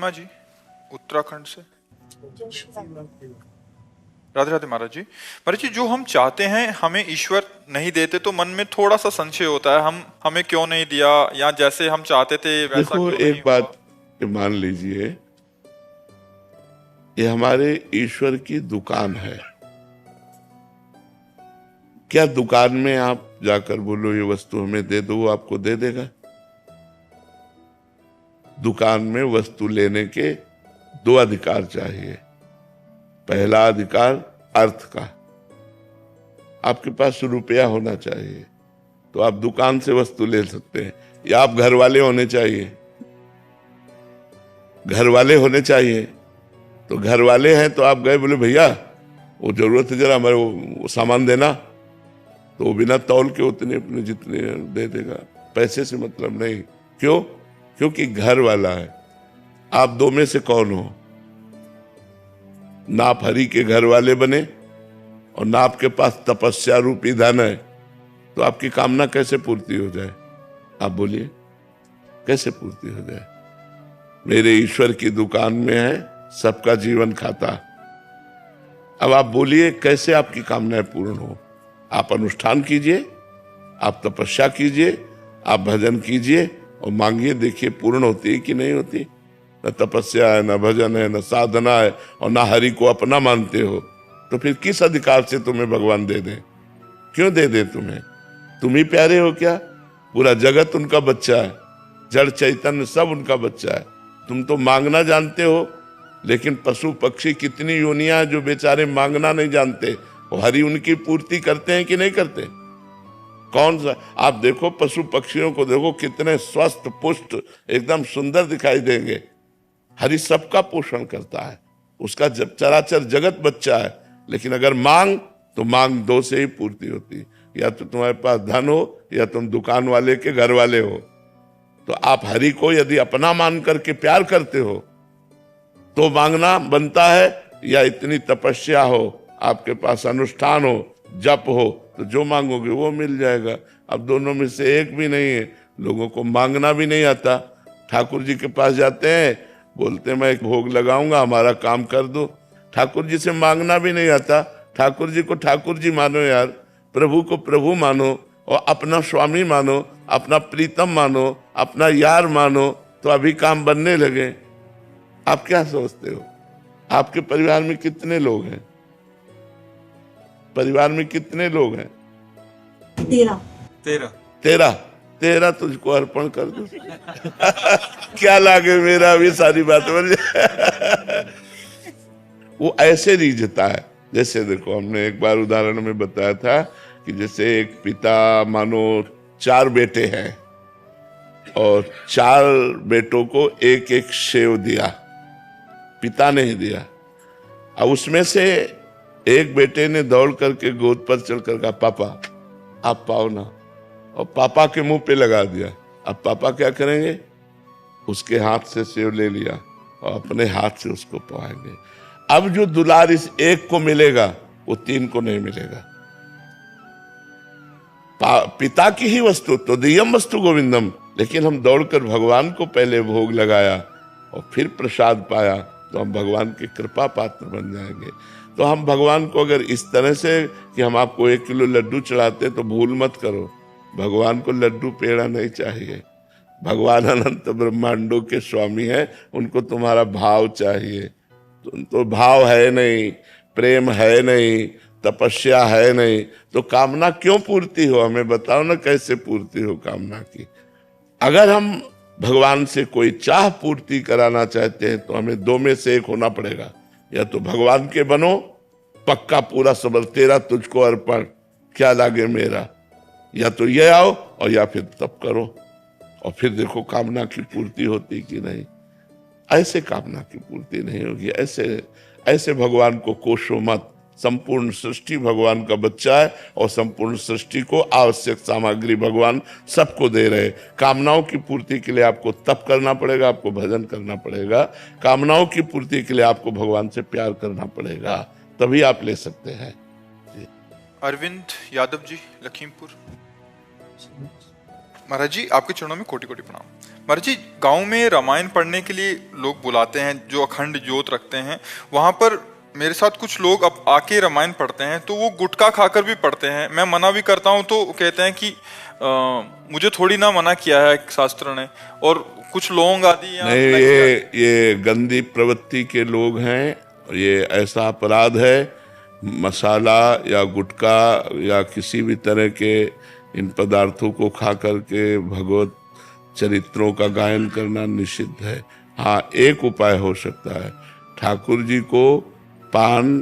माँ जी उत्तराखंड से। राधे राधे महाराज जी। महाराज जी, जो हम चाहते हैं हमें ईश्वर नहीं देते तो मन में थोड़ा सा संशय होता है, हम हमें क्यों नहीं दिया, या जैसे हम चाहते थे वैसा देखो, क्यों नहीं एक हुआ। बात मान लीजिए, ये हमारे ईश्वर की दुकान है। क्या दुकान में आप जाकर बोलो ये वस्तु हमें दे दो, वो आपको दे देगा? दुकान में वस्तु लेने के दो अधिकार चाहिए। पहला अधिकार अर्थ का, आपके पास रुपया होना चाहिए तो आप दुकान से वस्तु ले सकते हैं, या आप घर वाले होने चाहिए। घर वाले होने चाहिए तो घर वाले हैं तो आप गए, बोले भैया वो जरूरत है, जरा हमारे वो सामान देना, तो वो बिना तौल के उतने अपने जितने दे देगा। पैसे से मतलब नहीं। क्यों? क्योंकि घर वाला है। आप दो में से कौन हो? ना आप हरि के घर वाले बने और ना आपके पास तपस्या रूपी धन है, तो आपकी कामना कैसे पूर्ति हो जाए? आप बोलिए, कैसे पूर्ति हो जाए? मेरे ईश्वर की दुकान में है सबका जीवन खाता। अब आप बोलिए कैसे आपकी कामनाएं पूर्ण हो? आप अनुष्ठान कीजिए, आप तपस्या कीजिए, आप भजन कीजिए और मांगिए, देखिए पूर्ण होती है कि नहीं होती। न तपस्या है, न भजन है, न साधना है, और न हरि को अपना मानते हो, तो फिर किस अधिकार से तुम्हें भगवान दे दे? क्यों दे दे तुम्हें? तुम ही प्यारे हो क्या? पूरा जगत उनका बच्चा है, जड़ चैतन्य सब उनका बच्चा है। तुम तो मांगना जानते हो, लेकिन पशु पक्षी कितनी योनियां जो बेचारे मांगना नहीं जानते, वो हरि उनकी पूर्ति करते हैं कि नहीं करते? कौन सा? आप देखो पशु पक्षियों को देखो, कितने स्वस्थ पुष्ट एकदम सुंदर दिखाई देंगे। हरि सबका पोषण करता है, उसका जब चराचर जगत बच्चा है। लेकिन अगर मांग तो मांग दो से ही पूर्ति होती, या तो तुम्हारे पास धन हो या तुम दुकान वाले के घर वाले हो। तो आप हरि को यदि अपना मान करके प्यार करते हो तो मांगना बनता है, या इतनी तपस्या हो, आपके पास अनुष्ठान हो, जप हो, तो जो मांगोगे वो मिल जाएगा। अब दोनों में से एक भी नहीं है। लोगों को मांगना भी नहीं आता। ठाकुर जी के पास जाते हैं, बोलते मैं एक भोग लगाऊंगा, हमारा काम कर दो। ठाकुर जी से मांगना भी नहीं आता। ठाकुर जी को ठाकुर जी मानो यार, प्रभु को प्रभु मानो, और अपना स्वामी मानो, अपना प्रीतम मानो, अपना यार मानो, तो अभी काम बनने लगे। आप क्या सोचते हो? आपके परिवार में कितने लोग हैं? परिवार में कितने लोग हैं? 13। 13। 13 तुझको अर्पण कर दो। क्या लागे मेरा, भी सारी बात बन जाए। वो ऐसे रीझता है। जैसे देखो, हमने एक बार उदाहरण में बताया था कि जैसे एक पिता मानो 4 बेटे हैं और 4 बेटों को एक एक सेव दिया, पिता ने ही दिया। अब उसमें से एक बेटे ने दौड़ करके गोद पर चढ़कर कहा, पापा आप पाओ ना, और पापा के मुंह पे लगा दिया। अब पापा क्या करेंगे? उसके हाथ से सेव ले लिया और अपने हाथ से उसको पाएंगे। अब जो दुलार इस एक को मिलेगा वो 3 को नहीं मिलेगा। पिता की ही वस्तु तो दियम वस्तु गोविंदम, लेकिन हम दौड़कर भगवान को पहले भोग लगाया और फिर प्रसाद पाया, तो हम भगवान की कृपा पात्र बन जाएंगे। तो हम भगवान को अगर इस तरह से कि हम आपको 1 किलो लड्डू चढ़ाते, तो भूल मत करो, भगवान को लड्डू पेड़ा नहीं चाहिए। भगवान अनंत ब्रह्मांडों के स्वामी हैं, उनको तुम्हारा भाव चाहिए। तो भाव है नहीं, प्रेम है नहीं, तपस्या है नहीं, तो कामना क्यों पूर्ति हो? हमें बताओ ना, कैसे पूर्ति हो कामना की? अगर हम भगवान से कोई चाह पूर्ति कराना चाहते हैं तो हमें 2 में से एक होना पड़ेगा। या तो भगवान के बनो, पक्का पूरा सबल, तेरा तुझको अर्पण, क्या लागे मेरा, या तो ये आओ, और या फिर तप करो, और फिर देखो कामना की पूर्ति होती कि नहीं। ऐसे कामना की पूर्ति नहीं होगी। ऐसे भगवान को कोसो मत। संपूर्ण सृष्टि भगवान का बच्चा है, और संपूर्ण सृष्टि को आवश्यक सामग्री भगवान सबको दे रहे। कामनाओं की पूर्ति के लिए आपको तप करना पड़ेगा, आपको भजन करना पड़ेगा। कामनाओं की पूर्ति के लिए आपको भगवान से प्यार करना पड़ेगा, तभी आप ले सकते हैं। अरविंद यादव जी, लखीमपुर। महाराज जी, आपके चरणों में कोटि कोटि प्रणाम। महाराज जी, गांव में रामायण पढ़ने के लिए लोग बुलाते हैं जो अखंड ज्योत रखते हैं। वहां पर मेरे साथ कुछ लोग अब आके रामायण पढ़ते हैं तो वो गुटखा खाकर भी पढ़ते हैं। मैं मना भी करता हूं तो कहते हैं कि मुझे थोड़ी ना मना किया है शास्त्र ने, और कुछ लौंग आदि या नहीं, ये गंदी प्रवृत्ति के लोग हैं। ये ऐसा अपराध है, मसाला या गुटखा या किसी भी तरह के इन पदार्थों को खा करके भगवत चरित्रों का गायन करना निषिद्ध है। हाँ, एक उपाय हो सकता है, ठाकुर जी को पान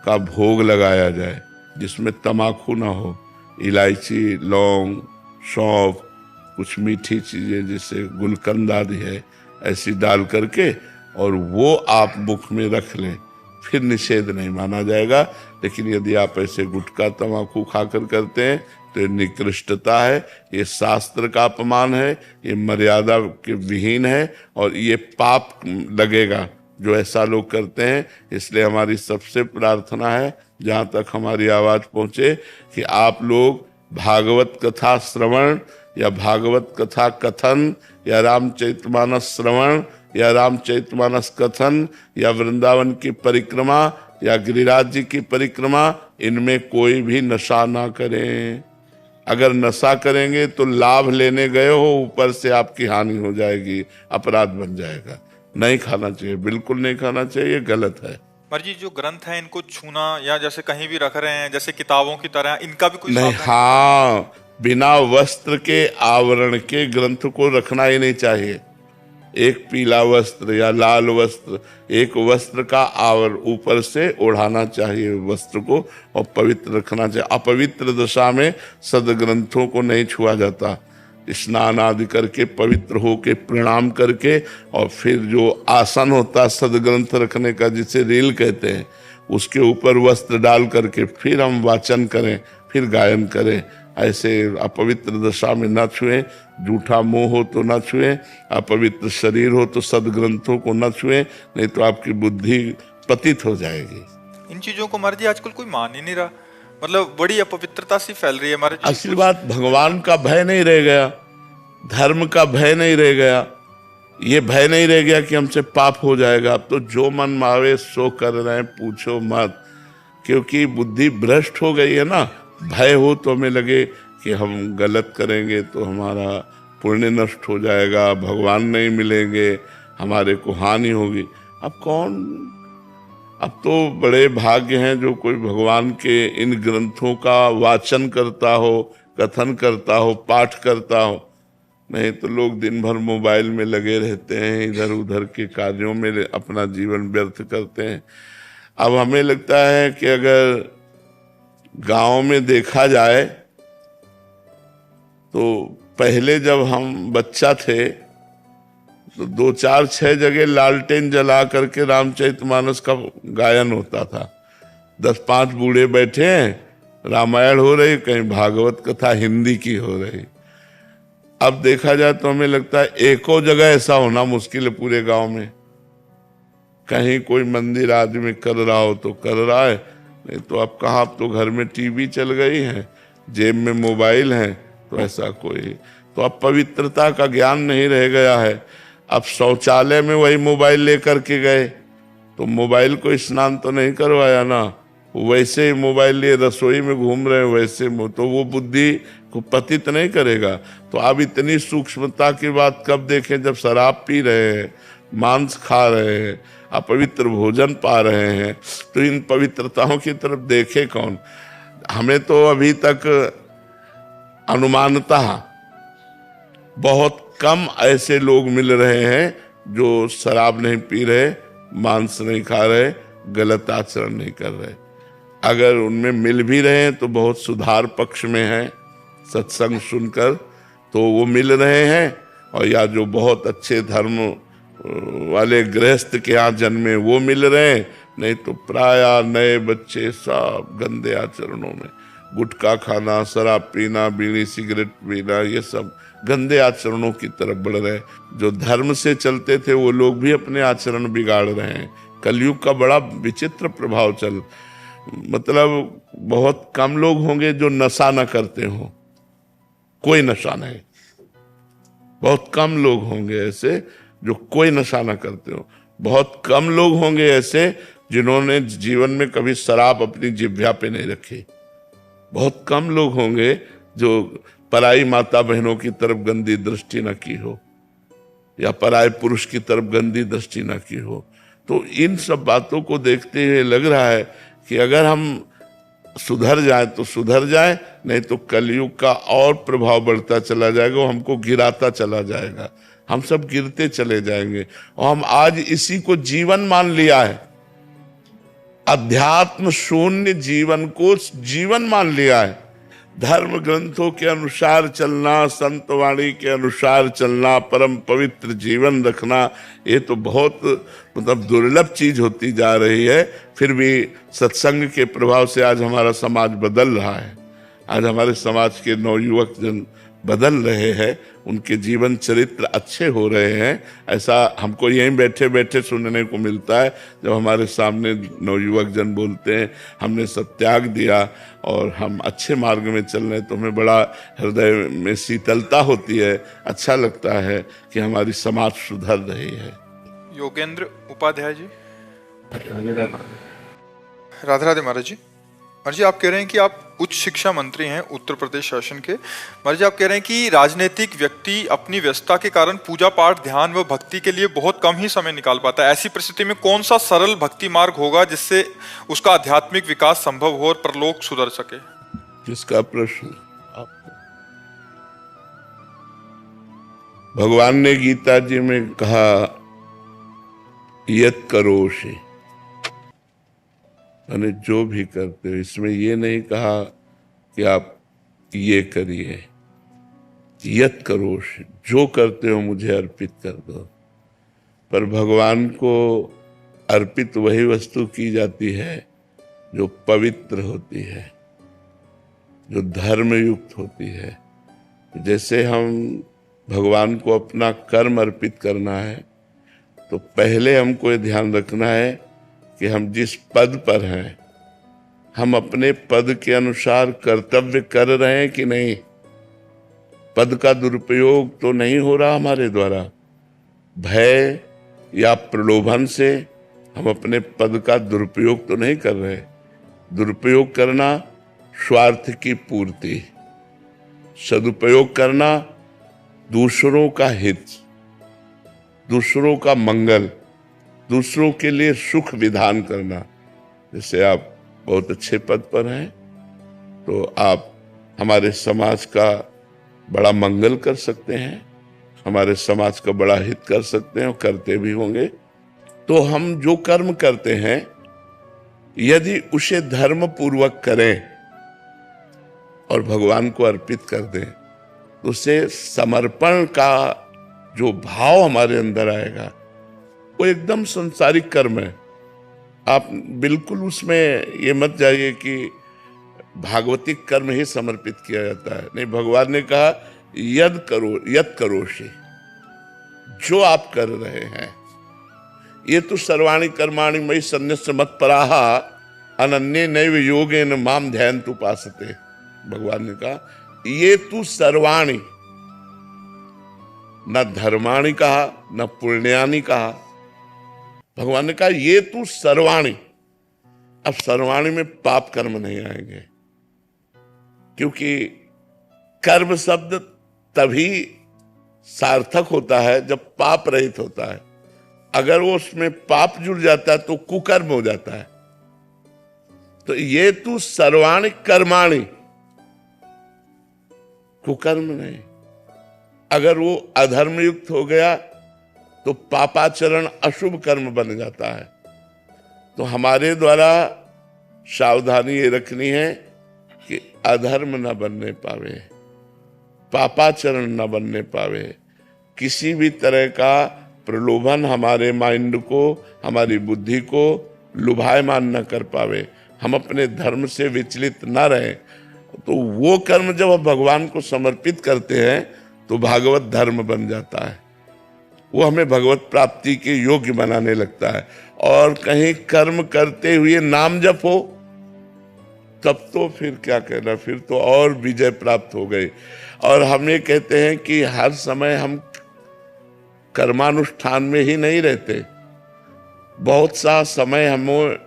का भोग लगाया जाए जिसमें तमाकू ना हो, इलायची, लौंग, सौंफ, कुछ मीठी चीजें जैसे गुलकंद आदि है, ऐसी डाल करके और वो आप मुख में रख लें, फिर निषेध नहीं माना जाएगा। लेकिन यदि आप ऐसे गुटखा तमाकू खाकर करते हैं तो ये निकृष्टता है, ये शास्त्र का अपमान है, ये मर्यादा के विहीन है और ये पाप लगेगा जो ऐसा लोग करते हैं। इसलिए हमारी सबसे प्रार्थना है, जहाँ तक हमारी आवाज पहुंचे, कि आप लोग भागवत कथा श्रवण या भागवत कथा कथन या रामचरितमानस श्रवण या रामचरितमानस कथन या वृंदावन की परिक्रमा या गिरिराज जी की परिक्रमा, इनमें कोई भी नशा ना करें। अगर नशा करेंगे तो लाभ लेने गए हो, ऊपर से आपकी हानि हो जाएगी, अपराध बन जाएगा। नहीं खाना चाहिए, बिल्कुल नहीं खाना चाहिए, ये गलत है। पर जी, जो ग्रंथ है इनको छूना या जैसे कहीं भी रख रहे हैं जैसे किताबों की तरह, इनका भी कोई नहीं, हाँ, बिना वस्त्र के आवरण के ग्रंथ को रखना ही नहीं चाहिए। एक पीला वस्त्र या लाल वस्त्र, एक वस्त्र का आवर ऊपर से ओढ़ाना चाहिए वस्त्र को और पवित्र रखना चाहिए। अपवित्र दशा में सदग्रंथों को नहीं छुआ जाता। स्नान आदि करके पवित्र होके प्रणाम करके और फिर जो आसन होता है सदग्रंथ रखने का, जिसे रील कहते हैं, उसके ऊपर वस्त्र डाल करके फिर हम वाचन करें, फिर गायन करें। ऐसे अपवित्र दशा में न छुएं। झूठा मोह हो तो न छुएं, अपवित्र शरीर हो तो सदग्रंथों को न छुएं, नहीं तो आपकी बुद्धि पतित हो जाएगी। इन चीजों को महाराज जी आजकल कोई मान ही नहीं रहा, मतलब बड़ी अपवित्रता सी फैल रही है महाराज जी। असली बात, भगवान का भय नहीं रह गया, धर्म का भय नहीं रह गया, ये भय नहीं रह गया कि हमसे पाप हो जाएगा। अब तो जो मन मावे सो कर रहे हैं, पूछो मत, क्योंकि बुद्धि भ्रष्ट हो गई है ना। भय हो तो हमें लगे कि हम गलत करेंगे तो हमारा पुण्य नष्ट हो जाएगा, भगवान नहीं मिलेंगे, हमारे को हानि होगी। अब तो बड़े भाग्य हैं जो कोई भगवान के इन ग्रंथों का वाचन करता हो, कथन करता हो, पाठ करता हो। नहीं तो लोग दिन भर मोबाइल में लगे रहते हैं, इधर उधर के कार्यों में अपना जीवन व्यर्थ करते हैं। अब हमें लगता है कि अगर गांव में देखा जाए तो पहले जब हम बच्चा थे तो 2, 4, 6 जगह लालटेन जला करके रामचरितमानस का गायन होता था। 10, 5 बूढ़े बैठे हैं, रामायण हो रही, कहीं भागवत कथा हिंदी की हो रही। अब देखा जाए तो हमें लगता है एको जगह ऐसा होना मुश्किल है पूरे गांव में। कहीं कोई मंदिर आदमी कर रहा हो तो कर रहा है, नहीं तो अब कहाँ, अब तो घर में टीवी चल गई है, जेब में मोबाइल है, तो ऐसा कोई, तो अब पवित्रता का ज्ञान नहीं रह गया है। अब शौचालय में वही मोबाइल लेकर के गए तो मोबाइल को स्नान तो नहीं करवाया ना, वैसे ही मोबाइल लिए रसोई में घूम रहे हैं, वैसे तो वो बुद्धि को पतित नहीं करेगा। तो अब इतनी सूक्ष्मता की बात कब देखें, जब शराब पी रहे हैं, मांस खा रहे हैं, अपवित्र भोजन पा रहे हैं, तो इन पवित्रताओं की तरफ देखे कौन। हमें तो अभी तक अनुमानतः बहुत कम ऐसे लोग मिल रहे हैं जो शराब नहीं पी रहे, मांस नहीं खा रहे, गलत आचरण नहीं कर रहे। अगर उनमें मिल भी रहे हैं तो बहुत सुधार पक्ष में हैं, सत्संग सुनकर तो वो मिल रहे हैं, और या जो बहुत अच्छे धर्म वाले गृहस्थ के यहाँ जन्मे वो मिल रहे हैं, नहीं तो प्राय नए बच्चे सब गंदे आचरणों में, गुटखा खाना, शराब पीना, बीड़ी सिगरेट पीना, ये सब गंदे आचरणों की तरफ बढ़ रहे हैं। जो धर्म से चलते थे वो लोग भी अपने आचरण बिगाड़ रहे हैं। कलयुग का बड़ा विचित्र प्रभाव चल, मतलब बहुत कम लोग होंगे जो नशा न करते हो, कोई नशा नहीं। बहुत कम लोग होंगे ऐसे जो कोई नशा ना करते हो। बहुत कम लोग होंगे ऐसे जिन्होंने जीवन में कभी शराब अपनी जिह्वा पे नहीं रखी। बहुत कम लोग होंगे जो पराई माता बहनों की तरफ गंदी दृष्टि न की हो या पराये पुरुष की तरफ गंदी दृष्टि न की हो। तो इन सब बातों को देखते हुए लग रहा है कि अगर हम सुधर जाए तो सुधर जाए, नहीं तो कलयुग का और प्रभाव बढ़ता चला जाएगा, वो हमको गिराता चला जाएगा, हम सब गिरते चले जाएंगे। और हम आज इसी को जीवन मान लिया है, अध्यात्म शून्य जीवन को जीवन मान लिया है। धर्म ग्रंथों के अनुसार चलना, संत वाणी के अनुसार चलना, परम पवित्र जीवन रखना, ये तो बहुत मतलब दुर्लभ चीज होती जा रही है। फिर भी सत्संग के प्रभाव से आज हमारा समाज बदल रहा है। आज हमारे समाज के नवयुवक जन बदल रहे हैं, उनके जीवन चरित्र अच्छे हो रहे हैं। ऐसा हमको यहीं बैठे बैठे सुनने को मिलता है जब हमारे सामने नवयुवक जन बोलते हैं हमने सब त्याग दिया और हम अच्छे मार्ग में चल रहे हैं, तो हमें बड़ा हृदय में शीतलता होती है, अच्छा लगता है कि हमारी समाज सुधर रही है। योगेंद्र उपाध्याय जी। राधे राधे महाराज जी। महाराज जी, आप कह रहे हैं कि आप उच्च शिक्षा मंत्री हैं उत्तर प्रदेश शासन के। महाराज जी, आप कह रहे हैं कि राजनीतिक व्यक्ति अपनी व्यस्तता के कारण पूजा पाठ, ध्यान व भक्ति के लिए बहुत कम ही समय निकाल पाता है। ऐसी परिस्थिति में कौन सा सरल भक्ति मार्ग होगा जिससे उसका आध्यात्मिक विकास संभव हो और परलोक सुधर सके? किसका प्रश्न? भगवान ने गीता जी में कहा यत करोषि, यानी जो भी करते हो। इसमें ये नहीं कहा कि आप ये करिए, यत करोषि, जो करते हो मुझे अर्पित कर दो। पर भगवान को अर्पित वही वस्तु की जाती है जो पवित्र होती है, जो धर्म युक्त होती है। जैसे हम भगवान को अपना कर्म अर्पित करना है, तो पहले हमको ये ध्यान रखना है कि हम जिस पद पर हैं, हम अपने पद के अनुसार कर्तव्य कर रहे हैं कि नहीं। पद का दुरुपयोग तो नहीं हो रहा हमारे द्वारा। भय या प्रलोभन से हम अपने पद का दुरुपयोग तो नहीं कर रहे। दुरुपयोग करना स्वार्थ की पूर्ति, सदुपयोग करना दूसरों का हित, दूसरों का मंगल, दूसरों के लिए सुख विधान करना। जैसे आप बहुत अच्छे पद पर हैं तो आप हमारे समाज का बड़ा मंगल कर सकते हैं, हमारे समाज का बड़ा हित कर सकते हैं और करते भी होंगे। तो हम जो कर्म करते हैं यदि उसे धर्म पूर्वक करें और भगवान को अर्पित कर दें, तो उसे समर्पण का जो भाव हमारे अंदर आएगा वो एकदम संसारिक कर्म है। आप बिल्कुल उसमें ये मत जाइए कि भागवतिक कर्म ही समर्पित किया जाता है। नहीं, भगवान ने कहा यत करोषि, जो आप कर रहे हैं। ये तो सर्वाणि कर्माणि मयि सन्न्यस्य मत्पराः अनन्ये नैव योगेन माम ध्यायन्तु उपासते। भगवान ने कहा ये तू सर्वाणि, न धर्माणि कहा न पुण्यानि कहा। भगवान ने कहा ये तू सर्वाणि। अब सर्वाणि में पाप कर्म नहीं आएंगे, क्योंकि कर्म शब्द तभी सार्थक होता है जब पाप रहित होता है। अगर वो उसमें पाप जुड़ जाता है तो कुकर्म हो जाता है। तो ये तू सर्वाणि कर्माणि, कुकर्म नहीं। अगर वो अधर्म युक्त हो गया तो पापाचरण अशुभ कर्म बन जाता है। तो हमारे द्वारा सावधानी ये रखनी है कि अधर्म न बनने पावे, पापाचरण न बनने पावे, किसी भी तरह का प्रलोभन हमारे माइंड को, हमारी बुद्धि को लुभायमान न कर पावे, हम अपने धर्म से विचलित न रहें। तो वो कर्म जब हम भगवान को समर्पित करते हैं तो भागवत धर्म बन जाता है, वो हमें भगवत प्राप्ति के योग्य बनाने लगता है। और कहीं कर्म करते हुए नाम जप हो तब तो फिर क्या कहना, फिर तो और विजय प्राप्त हो गई। और हम ये कहते हैं कि हर समय हम कर्मानुष्ठान में ही नहीं रहते, बहुत सा समय हमें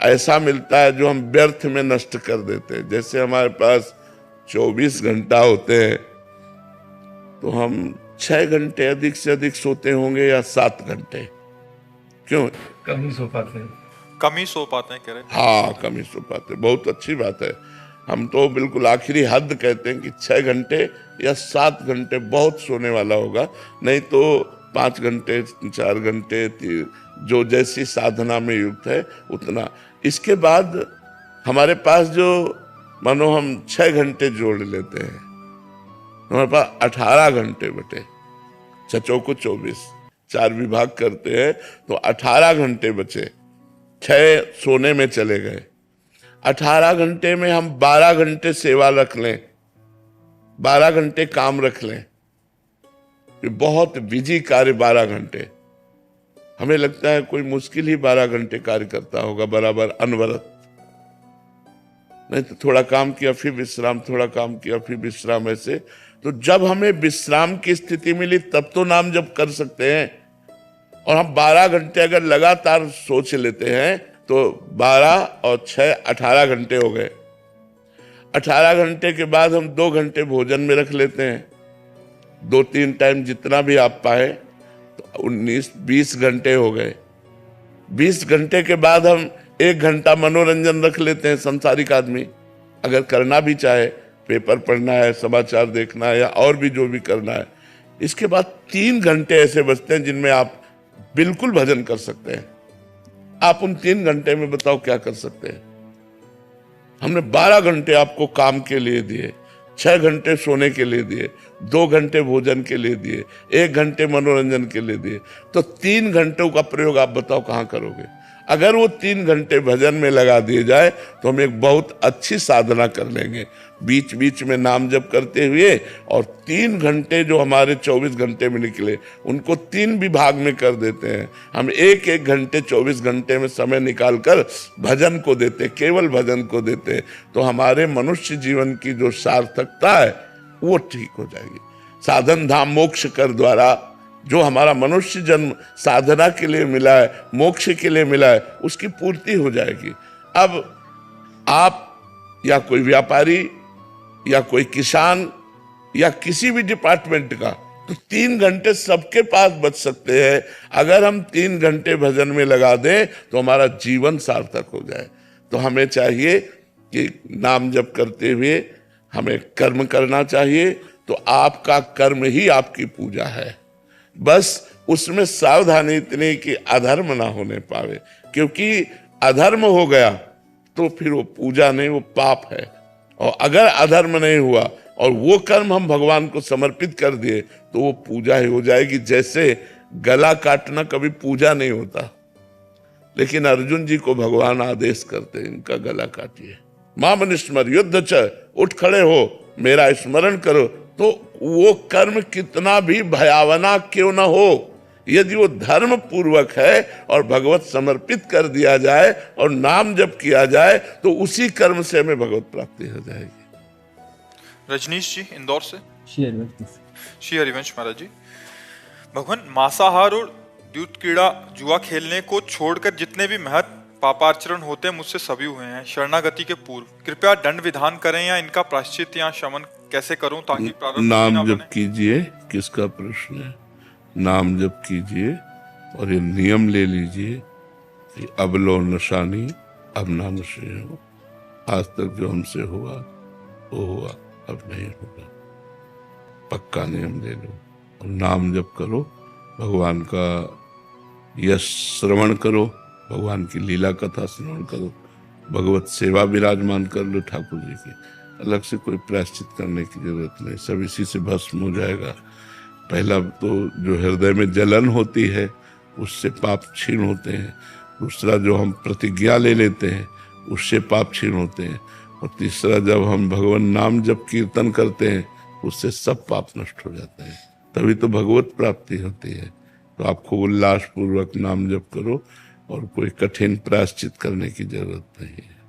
ऐसा मिलता है जो हम व्यर्थ में नष्ट कर देते हैं। जैसे हमारे पास 24 घंटा होते हैं, तो हम 6 घंटे अधिक से अधिक सोते होंगे या 7 घंटे, क्यों? कम ही सो पाते हैं। कम ही सो पाते हैं कह रहे हैं। हाँ, कम ही सो पाते, बहुत अच्छी बात है। हम तो बिल्कुल आखिरी हद कहते हैं कि 6 घंटे या 7 घंटे बहुत सोने वाला होगा, नहीं तो 5 घंटे 4 घंटे जो जैसी साधना में युक्त है उतना। इसके बाद हमारे पास जो मानो हम 6 घंटे जोड़ लेते हैं, हमारे पास 18 घंटे बटे, 6 को 24, 4 विभाग करते हैं तो 18 घंटे बचे। 6 सोने में चले गए, 18 घंटे में हम 12 घंटे सेवा रख लें, 12 घंटे काम रख लें, बहुत बिजी कार्य 12 घंटे। हमें लगता है कोई मुश्किल ही 12 घंटे कार्य करता होगा बराबर अनवरत, नहीं तो थोड़ा काम किया फिर विश्राम, थोड़ा काम किया फिर विश्राम, ऐसे। तो जब हमें विश्राम की स्थिति मिली तब तो नाम जप कर सकते हैं। और हम 12 घंटे अगर लगातार सोच लेते हैं तो 12 और 6 18 घंटे हो गए। 18 घंटे के बाद हम 2 घंटे भोजन में रख लेते हैं, 2-3 टाइम जितना भी आप पाए, तो 19-20 घंटे हो गए। 20 घंटे के बाद हम 1 घंटा मनोरंजन रख लेते हैं। संसारिक आदमी अगर करना भी चाहे, पेपर पढ़ना है, समाचार देखना है या और भी जो भी करना है, इसके बाद 3 घंटे ऐसे बचते हैं जिनमें आप बिल्कुल भजन कर सकते हैं। आप उन 3 घंटे में बताओ क्या कर सकते हैं? हमने 12 घंटे आपको काम के लिए दिए, 6 घंटे सोने के लिए दिए, 2 घंटे भोजन के लिए दिए, 1 घंटे मनोरंजन के लिए दिए, तो 3 घंटों का प्रयोग आप बताओ कहां करोगे? अगर वो 3 घंटे भजन में लगा दिए जाए तो हम एक बहुत अच्छी साधना कर लेंगे, बीच बीच में नाम जप करते हुए। और 3 घंटे जो हमारे 24 घंटे में निकले उनको 3 विभाग में कर देते हैं। हम 1-1 घंटे 24 घंटे में समय निकाल कर भजन को देते, केवल भजन को देते, तो हमारे मनुष्य जीवन की जो सार्थकता है वो ठीक हो जाएगी। साधन धाम मोक्ष कर द्वारा जो हमारा मनुष्य जन्म साधना के लिए मिला है, मोक्ष के लिए मिला है, उसकी पूर्ति हो जाएगी। अब आप या कोई व्यापारी या कोई किसान या किसी भी डिपार्टमेंट का, तो 3 घंटे सबके पास बच सकते हैं। अगर हम 3 घंटे भजन में लगा दें तो हमारा जीवन सार्थक हो जाए। तो हमें चाहिए कि नाम जप करते हुए हमें कर्म करना चाहिए, तो आपका कर्म ही आपकी पूजा है। बस उसमें सावधानी इतनी कि अधर्म ना होने पावे, क्योंकि अधर्म हो गया तो फिर वो पूजा नहीं, वो पाप है। और अगर अधर्म नहीं हुआ और वो कर्म हम भगवान को समर्पित कर दिए तो वो पूजा ही हो जाएगी। जैसे गला काटना कभी पूजा नहीं होता, लेकिन अर्जुन जी को भगवान आदेश करते, इनका गला काटिए। माम स्मर युद्ध च, उठ खड़े हो, मेरा स्मरण करो। तो वो कर्म कितना भी भयावना क्यों ना हो, यदि वो धर्म पूर्वक है और भगवत समर्पित कर दिया जाए और नाम जप किया जाए तो उसी कर्म से हमें भगवत प्राप्ति हो जाएगी। रजनीश जी इंदौर से। श्री हरिवंश महाराज जी, भगवान मांसाहार और दूध कीड़ा जुआ खेलने को छोड़कर जितने भी महत् पापाचरण होते हैं मुझसे सभी हुए हैं शरणागति के पूर्व। कृपया दंड विधान करें या इनका प्रायश्चित या शमन कैसे करूं ताकि प्रारब्ध नाम जप कीजिए। किसका प्रश्न है? नाम जप कीजिए और ये नियम ले लीजिए कि अब लो नशा नहीं, अब ना नशे हो। आज तक जो हमसे हुआ वो हुआ, अब नहीं होगा। पक्का नियम ले लो और नाम जप करो, भगवान का यश श्रवण करो, भगवान की लीला कथा श्रवण करो, भगवत सेवा विराजमान कर लो ठाकुर जी की। अलग से कोई प्रायश्चित करने की जरूरत नहीं, सब इसी से भस्म हो जाएगा। पहला तो जो हृदय में जलन होती है उससे पाप क्षीण होते हैं, दूसरा जो हम प्रतिज्ञा ले लेते हैं उससे पाप क्षीण होते हैं, और तीसरा जब हम भगवान नाम जप कीर्तन करते हैं उससे सब पाप नष्ट हो जाते हैं। तभी तो भगवत प्राप्ति होती है। तो आपको उल्लास पूर्वक नाम जप करो और कोई कठिन प्रायश्चित करने की जरूरत नहीं है।